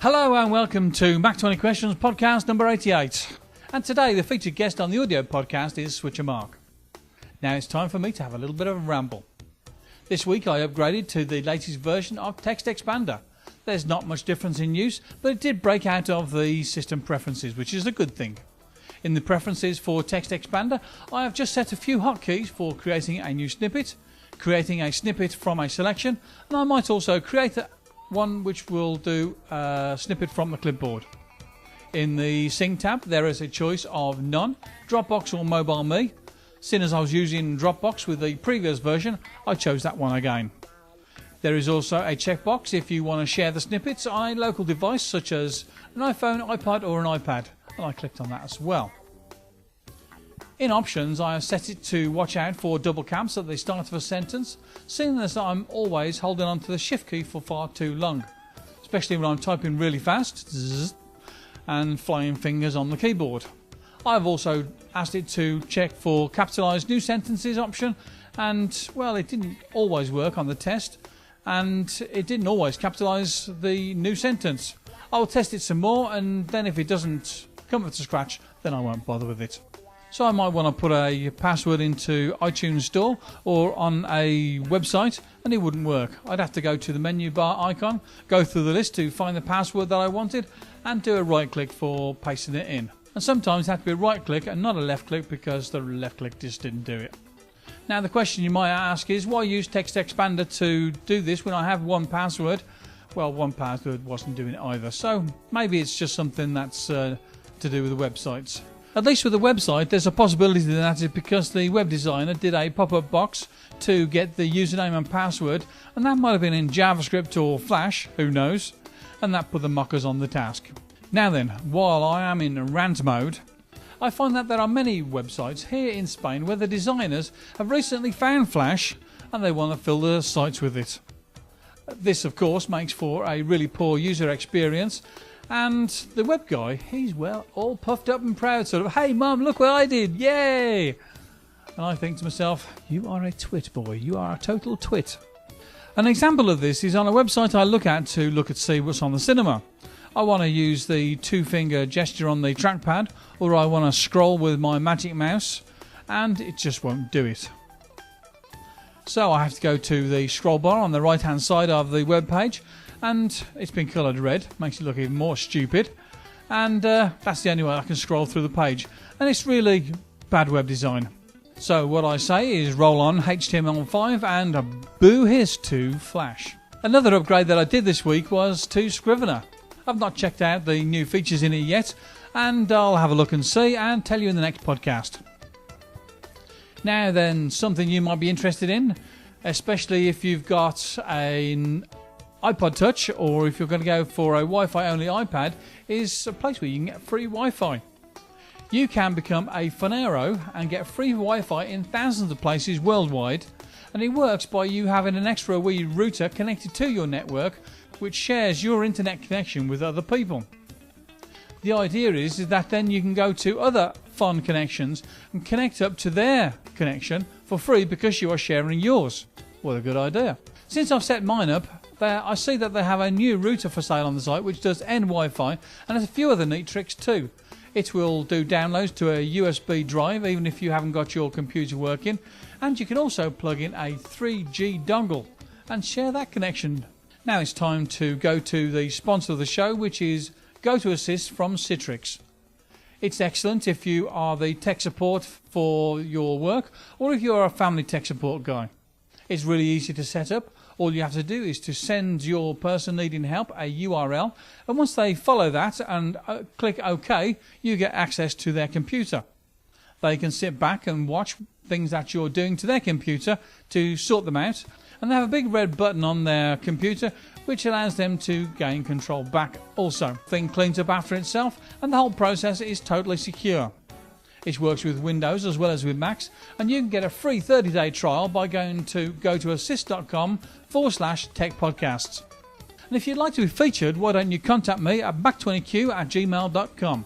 Hello and welcome to Mac 20 Questions podcast number 88. And today the featured guest on the audio podcast is Switcher Mark. Now it's time for me to have a little bit of a ramble. This week I upgraded to the latest version of TextExpander. There's not much difference in use, but it did break out of the system preferences, which is a good thing. In the preferences for TextExpander, I have just set a few hotkeys for creating a new snippet, creating a snippet from a selection, and I might also create one which will do a snippet from the clipboard. In the Sync tab there is a choice of None, Dropbox or Mobile Me. Seeing as I was using Dropbox with the previous version, I chose that one again. There is also a checkbox if you want to share the snippets on a local device such as an iPhone, iPod or an iPad, and I clicked on that as well. In options, I have set it to watch out for double caps at the start of a sentence, seeing as I'm always holding on to the shift key for far too long, especially when I'm typing really fast and flying fingers on the keyboard. I've also asked it to check for capitalised new sentences option, and well, it didn't always work on the test, and it didn't always capitalise the new sentence. I will test it some more, and then if it doesn't come up to scratch, then I won't bother with it. So I might want to put a password into iTunes Store or on a website and it wouldn't work. I'd have to go to the menu bar icon, go through the list to find the password that I wanted and do a right click for pasting it in. And sometimes it had to be a right click and not a left click because the left click just didn't do it. Now the question you might ask is, why use TextExpander to do this when I have one password? Well, one password wasn't doing it either, so maybe it's just something that's to do with the websites. At least with the website, there's a possibility that it's because the web designer did a pop-up box to get the username and password, and that might have been in JavaScript or Flash, who knows, and that put the mockers on the task. Now then, while I am in rant mode, I find that there are many websites here in Spain where the designers have recently found Flash and they want to fill the sites with it. This, of course, makes for a really poor user experience. And the web guy, he's, well, all puffed up and proud, sort of, hey mum, look what I did, yay! And I think to myself, you are a twit boy, you are a total twit. An example of this is on a website I look at to see what's on the cinema. I want to use the two-finger gesture on the trackpad, or I want to scroll with my magic mouse, and it just won't do it. So I have to go to the scroll bar on the right-hand side of the web page, and it's been coloured red, makes it look even more stupid, and that's the only way I can scroll through the page, and it's really bad web design. So what I say is roll on HTML5 and boo hiss to Flash. Another upgrade that I did this week was to Scrivener. I've not checked out the new features in it yet, and I'll have a look and see and tell you in the next podcast. Now then, something you might be interested in, especially if you've got an iPod Touch, or if you're going to go for a Wi-Fi only iPad, is a place where you can get free Wi-Fi. You can become a Fonero and get free Wi-Fi in thousands of places worldwide, and it works by you having an extra wee router connected to your network which shares your internet connection with other people. The idea is that then you can go to other fun connections and connect up to their connection for free because you are sharing yours. What a good idea. Since I've set mine up, I see that they have a new router for sale on the site which does end Wi-Fi and has a few other neat tricks too. It will do downloads to a USB drive even if you haven't got your computer working, and you can also plug in a 3G dongle and share that connection. Now it's time to go to the sponsor of the show, which is GoToAssist from Citrix. It's excellent if you are the tech support for your work or if you're a family tech support guy. It's really easy to set up. All you have to do is to send your person needing help a URL, and once they follow that and click OK, you get access to their computer. They can sit back and watch things that you're doing to their computer to sort them out, and they have a big red button on their computer which allows them to gain control back also. The thing cleans up after itself and the whole process is totally secure. It works with Windows as well as with Macs, and you can get a free 30-day trial by going to gotoassist.com/techpodcasts. And if you'd like to be featured, why don't you contact me at mac20q@gmail.com.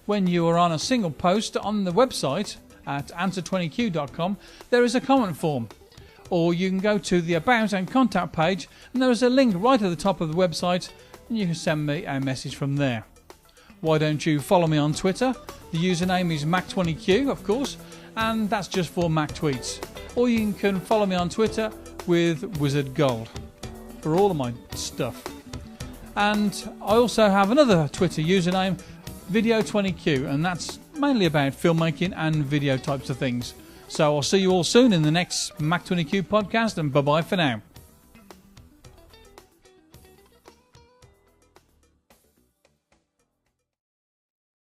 When you are on a single post on the website at answer20q.com, there is a comment form. Or you can go to the About and Contact page, and there is a link right at the top of the website and you can send me a message from there. Why don't you follow me on Twitter? The username is Mac20Q, of course, and that's just for Mac tweets. Or you can follow me on Twitter with Wizard Gold for all of my stuff. And I also have another Twitter username, Video20Q, and that's mainly about filmmaking and video types of things. So I'll see you all soon in the next Mac20Q podcast, and bye bye for now.